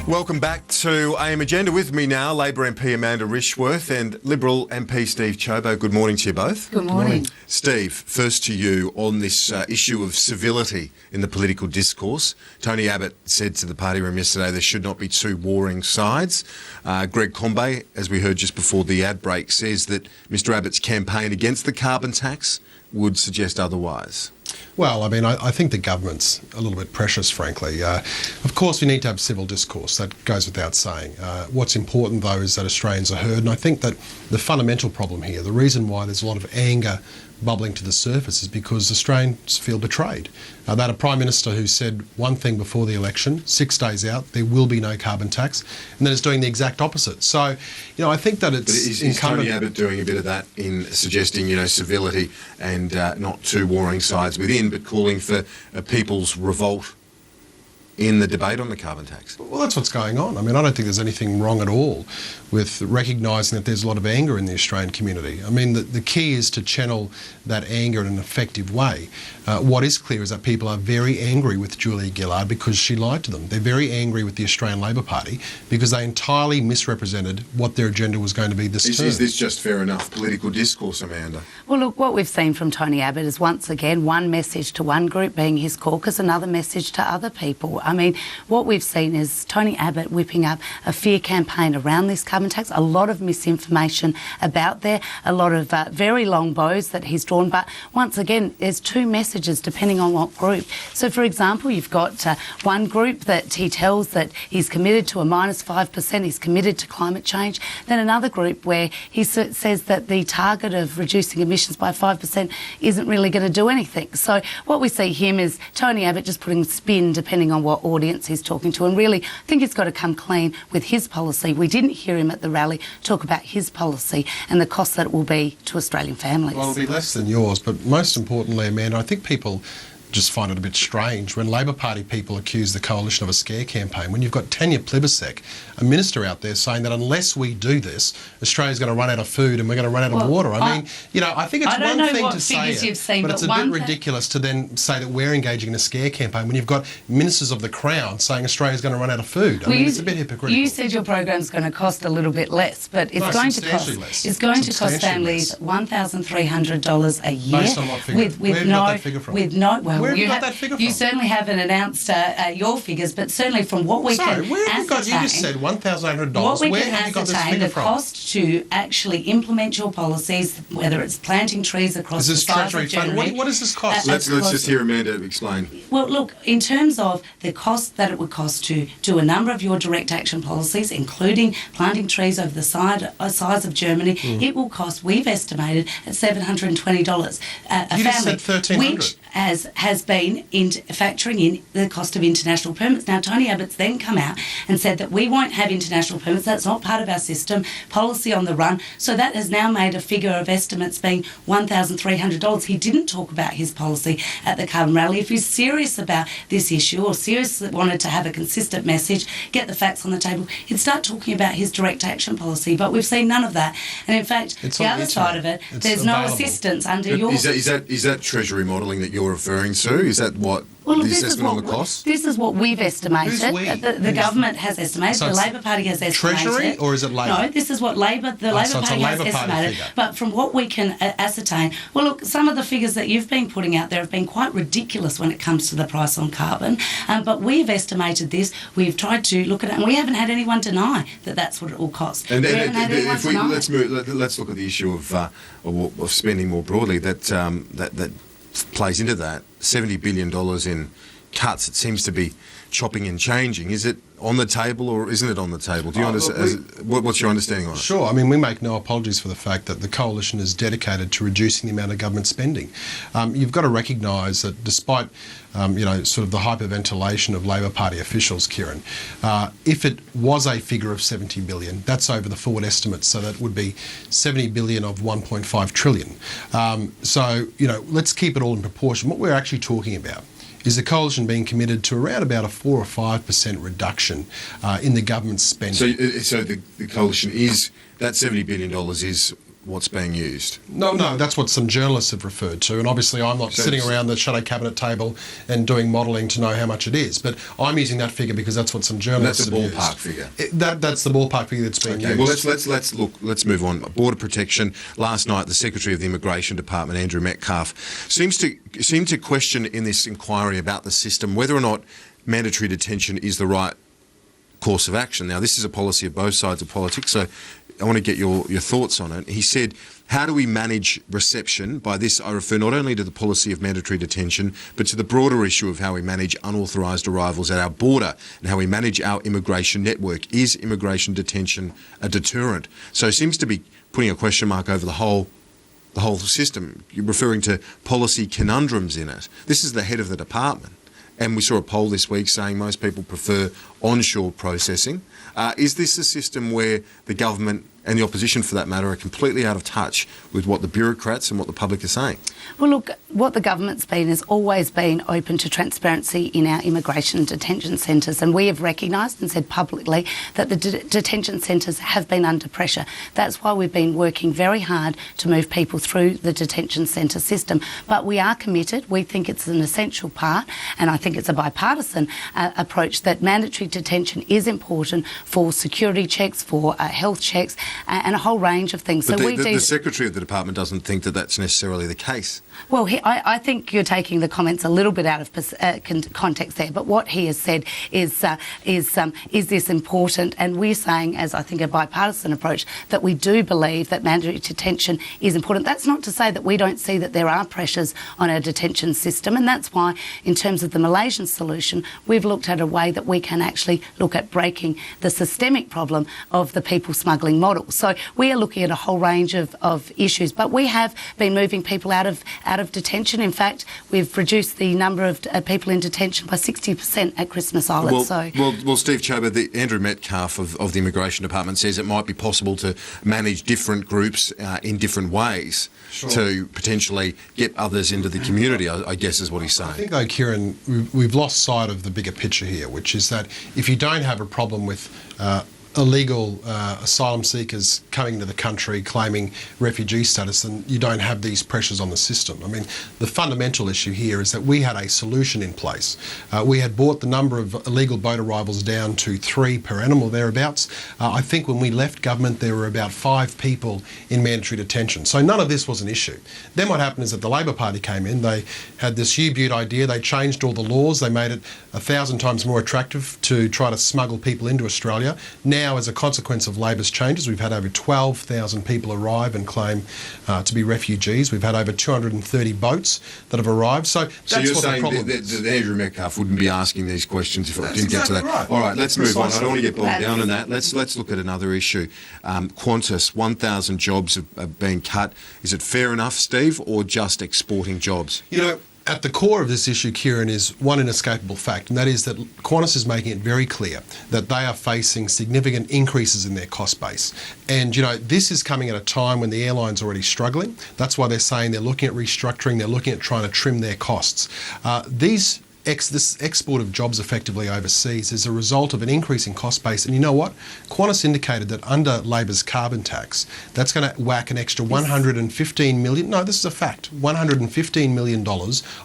Welcome back to AM Agenda. With me now, Labor MP Amanda Rishworth and Liberal MP Steve Ciobo. Good morning to you both. Good morning. Steve, first to you on this issue of civility in the political discourse. Tony Abbott said to the party room yesterday there should not be two warring sides. Greg Combay, as we heard just before the ad break, says that Mr Abbott's campaign against the carbon tax would suggest otherwise. Well, I mean, I think the government's a little bit precious, frankly. Of course, we need to have civil discourse. That goes without saying. What's important, though, is that Australians are heard. And I think that the fundamental problem here, the reason why there's a lot of anger bubbling to the surface is because Australians feel betrayed. They had a Prime Minister who said one thing before the election, 6 days out, there will be no carbon tax, and then it's doing the exact opposite. So, I think that it's is Tony Abbott doing a bit of that in suggesting, civility and not two warring sides within, but calling for a people's revolt in the debate on the carbon tax? Well, that's what's going on. I mean, I don't think there's anything wrong at all with recognising that there's a lot of anger in the Australian community. I mean, the key is to channel that anger in an effective way. What is clear is that people are very angry with Julia Gillard because she lied to them. They're very angry with the Australian Labor Party because they entirely misrepresented what their agenda was going to be this term. Is this just fair enough political discourse, Amanda? Well, look, what we've seen from Tony Abbott is once again one message to one group, being his caucus, another message to other people. I mean, what we've seen is Tony Abbott whipping up a fear campaign around this carbon tax, a lot of misinformation about there, a lot of very long bows that he's drawn. But once again, there's two messages depending on what group. So, for example, you've got one group that he tells that he's committed to a -5%, he's committed to climate change. Then another group where he says that the target of reducing emissions by 5% isn't really going to do anything. So what we see him is Tony Abbott just putting spin depending on what audience he's talking to, and really I think he's got to come clean with his policy. We didn't hear him at the rally talk about his policy and the cost that it will be to Australian families. Well, it'll be less than yours, but most importantly, Amanda, I think people just find it a bit strange when Labor Party people accuse the coalition of a scare campaign, when you've got Tanya Plibersek, a minister out there, saying that unless we do this, Australia's going to run out of food and we're going to run out of water. I mean, I think it's one thing to say it, but it's a bit ridiculous to then say that we're engaging in a scare campaign when you've got ministers of the Crown saying Australia's going to run out of food. I mean, it's a bit hypocritical. You said your program's going to cost a little bit less, but it's going to cost less. It's going to cost families $1,300 a year. Based on what figure? Where have you got that figure from? Where have you got that figure from? You certainly haven't announced your figures, but certainly from what we can ascertain... where have you got... You just said $1,800. What we where can have you got this ascertain, figure the from? cost to actually implement your policies, whether it's planting trees across the size of Germany... What does this cost? Let's just hear Amanda explain. Well, look, in terms of the cost that it would cost to do a number of your direct action policies, including planting trees over the size of Germany, it will cost, we've estimated, at $720 a you family, just said $1,300. which has been factoring in the cost of international permits. Now, Tony Abbott's then come out and said that we won't have international permits. That's not part of our system, policy on the run. So that has now made a figure of estimates being $1,300. He didn't talk about his policy at the carbon rally. If he's serious about this issue or seriously wanted to have a consistent message, get the facts on the table, he'd start talking about his direct action policy. But we've seen none of that. And in fact, the other side of it, there's no assistance under your... Is that Treasury modelling that you're referring to? Is that what... Well, the assessment on the cost? This is what we've estimated. The government has estimated. So the Labor Party has estimated. Treasury, or is it Labor? No, this is what the Labor Party has estimated. But from what we can ascertain, well, look, some of the figures that you've been putting out there have been quite ridiculous when it comes to the price on carbon. But we've estimated this. We've tried to look at it, and we haven't had anyone deny that that's what it will cost. And let's look at the issue of spending more broadly. That plays into that. $70 billion in cuts. It seems to be chopping and changing. Is it on the table or isn't it on the table? Do you understand? What's your understanding on it? Sure. I mean, we make no apologies for the fact that the coalition is dedicated to reducing the amount of government spending. You've got to recognise that despite, sort of the hyperventilation of Labor Party officials, Kieran, if it was a figure of $70 billion, that's over the forward estimates, so that would be $70 billion of $1.5 trillion. Let's keep it all in proportion. What we're actually talking about is the coalition being committed to around about a 4 or 5% reduction in the government spending. So the coalition is, that $70 billion is what's being used? No, that's what some journalists have referred to, and obviously I'm not sitting around the shadow cabinet table and doing modelling to know how much it is, but I'm using that figure because that's what some journalists have used. That's a ballpark figure. That's the ballpark figure that's being used. Well, let's move on. Border protection. Last night, the Secretary of the Immigration Department, Andrew Metcalfe, seemed to question in this inquiry about the system whether or not mandatory detention is the right course of action. Now, this is a policy of both sides of politics, so I want to get your thoughts on it. He said, how do we manage reception? By this, I refer not only to the policy of mandatory detention, but to the broader issue of how we manage unauthorised arrivals at our border and how we manage our immigration network. Is immigration detention a deterrent? So it seems to be putting a question mark over the whole system. You're referring to policy conundrums in it. This is the head of the department. And we saw a poll this week saying most people prefer onshore processing. Is this a system where the government and the opposition, for that matter, are completely out of touch with what the bureaucrats and what the public are saying? Well, look, what the government's been has always been open to transparency in our immigration detention centres, and we have recognised and said publicly that the detention centres have been under pressure. That's why we've been working very hard to move people through the detention centre system. But we are committed. We think it's an essential part, and I think it's a bipartisan approach that mandatory detention is important for security checks, for health checks, and a whole range of things. But the Secretary of the Department doesn't think that that's necessarily the case. Well, I think you're taking the comments a little bit out of context there, but what he has said is this important? And we're saying, as I think a bipartisan approach, that we do believe that mandatory detention is important. That's not to say that we don't see that there are pressures on our detention system, and that's why, in terms of the Malaysian solution, we've looked at a way that we can actually look at breaking the systemic problem of the people smuggling model. So we are looking at a whole range of issues, but we have been moving people out of detention. In fact, we've reduced the number of people in detention by 60% at Christmas Island. Well, Steve Ciobo, Andrew Metcalfe of the Immigration Department says it might be possible to manage different groups in different ways to potentially get others into the community, I guess is what he's saying. I think, though, Kieran, we've lost sight of the bigger picture here, which is that if you don't have a problem with illegal asylum seekers coming into the country claiming refugee status, then you don't have these pressures on the system. I mean, the fundamental issue here is that we had a solution in place. We had brought the number of illegal boat arrivals down to 3 per annum or thereabouts. I think when we left government there were about 5 people in mandatory detention. So none of this was an issue. Then what happened is that the Labor Party came in, they had this U-Butte idea, they changed all the laws, they made it 1,000 times more attractive to try to smuggle people into Australia. Now, as a consequence of Labor's changes, we've had over 12,000 people arrive and claim to be refugees. We've had over 230 boats that have arrived. So that's you're what saying the problem is. that Andrew Metcalfe wouldn't be asking these questions if it didn't get to that. Right. All right, let's move on. I don't want to get bogged down in that. Let's look at another issue. Qantas, 1,000 jobs have been cut. Is it fair enough, Steve, or just exporting jobs? You know, at the core of this issue, Kieran, is one inescapable fact, and that is that Qantas is making it very clear that they are facing significant increases in their cost base. And, you know, this is coming at a time when the airline's already struggling. That's why they're saying they're looking at restructuring, they're looking at trying to trim their costs. This export of jobs effectively overseas is a result of an increase in cost base. And you know what? Qantas indicated that under Labor's carbon tax, that's going to whack an extra $115 million, no, this is a fact, $115 million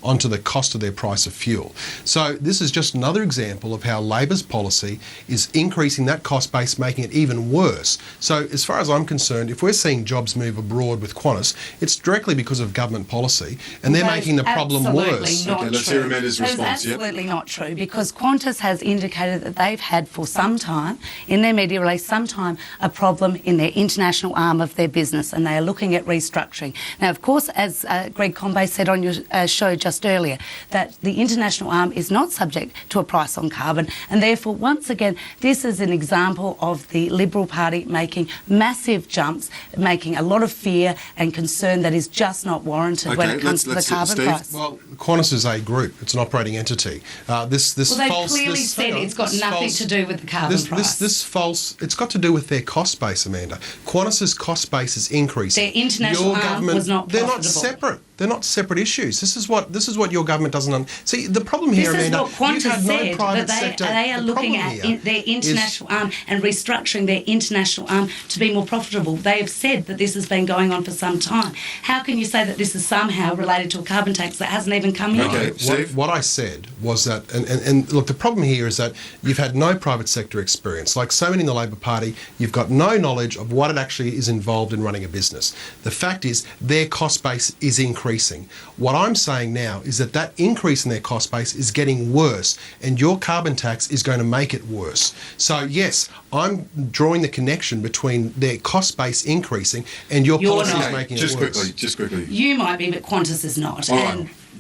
onto the cost of their price of fuel. So this is just another example of how Labor's policy is increasing that cost base, making it even worse. So as far as I'm concerned, if we're seeing jobs move abroad with Qantas, it's directly because of government policy, and they're making the problem worse. Okay, let's hear Amanda's response. Absolutely not true, because Qantas has indicated that they've had for some time, in their media release, a problem in their international arm of their business, and they are looking at restructuring. Now, of course, as Greg Conbay said on your show just earlier, that the international arm is not subject to a price on carbon, and therefore, once again, this is an example of the Liberal Party making massive jumps, making a lot of fear and concern that is just not warranted when it comes to the carbon price. Well, Qantas is a group; it's an operating entity. This they false. clearly said it's got nothing to do with the carbon price. This false. It's got to do with their cost base, Amanda. Qantas's cost base is increasing. Their international arm was not profitable. They're not separate. They're not separate issues. This is what your government doesn't see. The problem here, this is Amanda, what Qantas you've had no said, private that sector. they are looking at their international arm and restructuring their international arm to be more profitable. They have said that this has been going on for some time. How can you say that this is somehow related to a carbon tax that hasn't even come yet? Okay, Steve? What I said was that, and look, the problem here is that you've had no private sector experience. Like so many in the Labor Party, you've got no knowledge of what it actually is involved in running a business. The fact is their cost base is increasing. What I'm saying now is that increase in their cost base is getting worse, and your carbon tax is going to make it worse. So yes, I'm drawing the connection between their cost base increasing and your policies making it worse. Just quickly. You might be, but Qantas is not.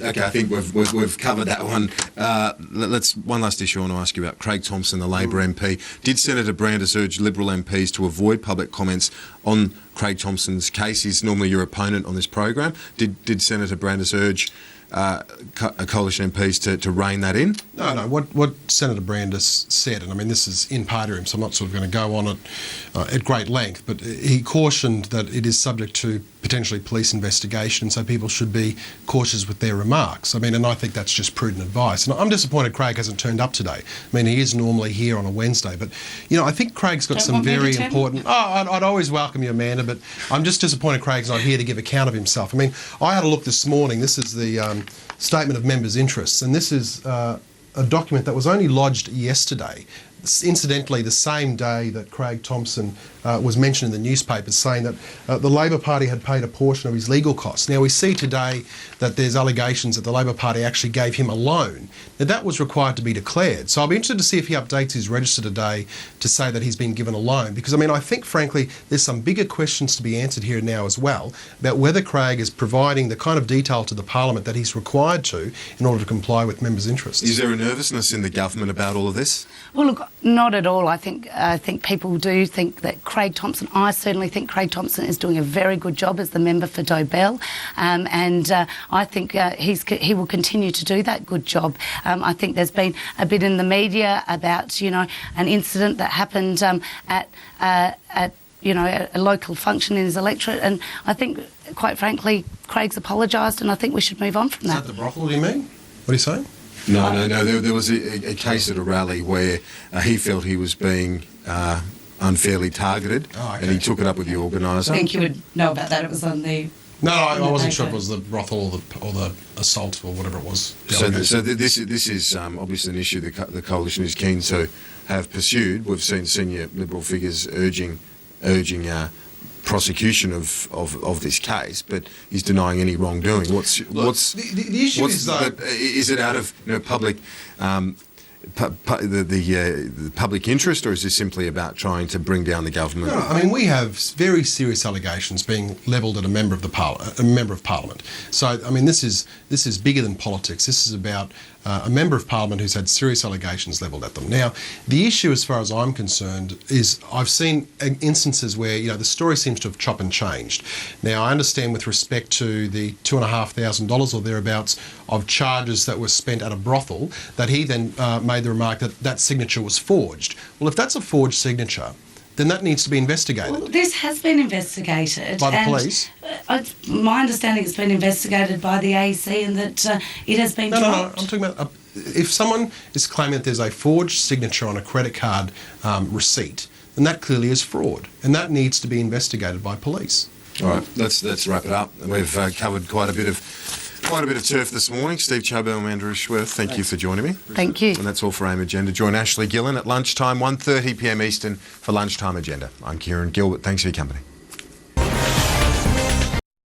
Okay, I think we've covered that one. Let's one last issue I want to ask you about. Craig Thompson, the Labor MP. Did Senator Brandis urge Liberal MPs to avoid public comments on Craig Thompson's case? He's normally your opponent on this program. Did Senator Brandis urge coalition MPs to rein that in? No. What Senator Brandis said, and I mean this is in part of him, so I'm not sort of going to go on it at great length, but he cautioned that it is subject to potentially police investigation, so people should be cautious with their remarks. I mean, and I think that's just prudent advice. And I'm disappointed Craig hasn't turned up today. I mean, he is normally here on a Wednesday, but I think Craig's got some very important. I'd always welcome you, Amanda, but I'm just disappointed Craig's not here to give account of himself. I mean, I had a look this morning. This is the Statement of Members' Interests, and this is a document that was only lodged yesterday. Incidentally, the same day that Craig Thompson was mentioned in the newspapers, saying that the Labor Party had paid a portion of his legal costs. Now, we see today that there's allegations that the Labor Party actually gave him a loan. Now, that was required to be declared. So I'll be interested to see if he updates his register today to say that he's been given a loan. Because, I mean, I think, frankly, there's some bigger questions to be answered here now as well about whether Craig is providing the kind of detail to the Parliament that he's required to in order to comply with members' interests. Is there a nervousness in the government about all of this? Well, look, not at all. I think people do think that Craig Thompson, I certainly think Craig Thompson is doing a very good job as the member for Dobell, and I think he will continue to do that good job. I think there's been a bit in the media about, an incident that happened at a local function in his electorate, and I think, quite frankly, Craig's apologised, and I think we should move on from that. Is that the brothel, do you mean? What are you saying? No. There was a case at a rally where he felt he was being unfairly targeted, and he took it up with the organiser. I think you would know about that. It was on the... No, I wasn't sure if it was the brothel or the assault or whatever it was. So this is obviously an issue the coalition is keen to have pursued. We've seen senior Liberal figures urging prosecution of this case, but he's denying any wrongdoing. The issue is though, is it out of public the public interest, or is this simply about trying to bring down the government? No, I mean, we have very serious allegations being levelled at a member of Parliament. So, I mean, this is bigger than politics. This is about a member of Parliament who's had serious allegations levelled at them. Now, the issue, as far as I'm concerned, is I've seen instances where the story seems to have chopped and changed. Now, I understand with respect to the $2,500 or thereabouts of charges that were spent at a brothel, that he then made the remark that signature was forged. Well, if that's a forged signature, then that needs to be investigated. Well, this has been investigated. By the police? My understanding it's been investigated by the AEC and that it has been dropped. No, I'm talking about if someone is claiming that there's a forged signature on a credit card receipt, then that clearly is fraud, and that needs to be investigated by police. All right, let's wrap it up. We've covered quite a bit of turf this morning. Steve Ciobo and Andrew Schwerth, thank you for joining me. Thank you. And that's all for AIM Agenda. Join Ashley Gillen at lunchtime, 1:30 p.m. Eastern for Lunchtime Agenda. I'm Kieran Gilbert. Thanks for your company.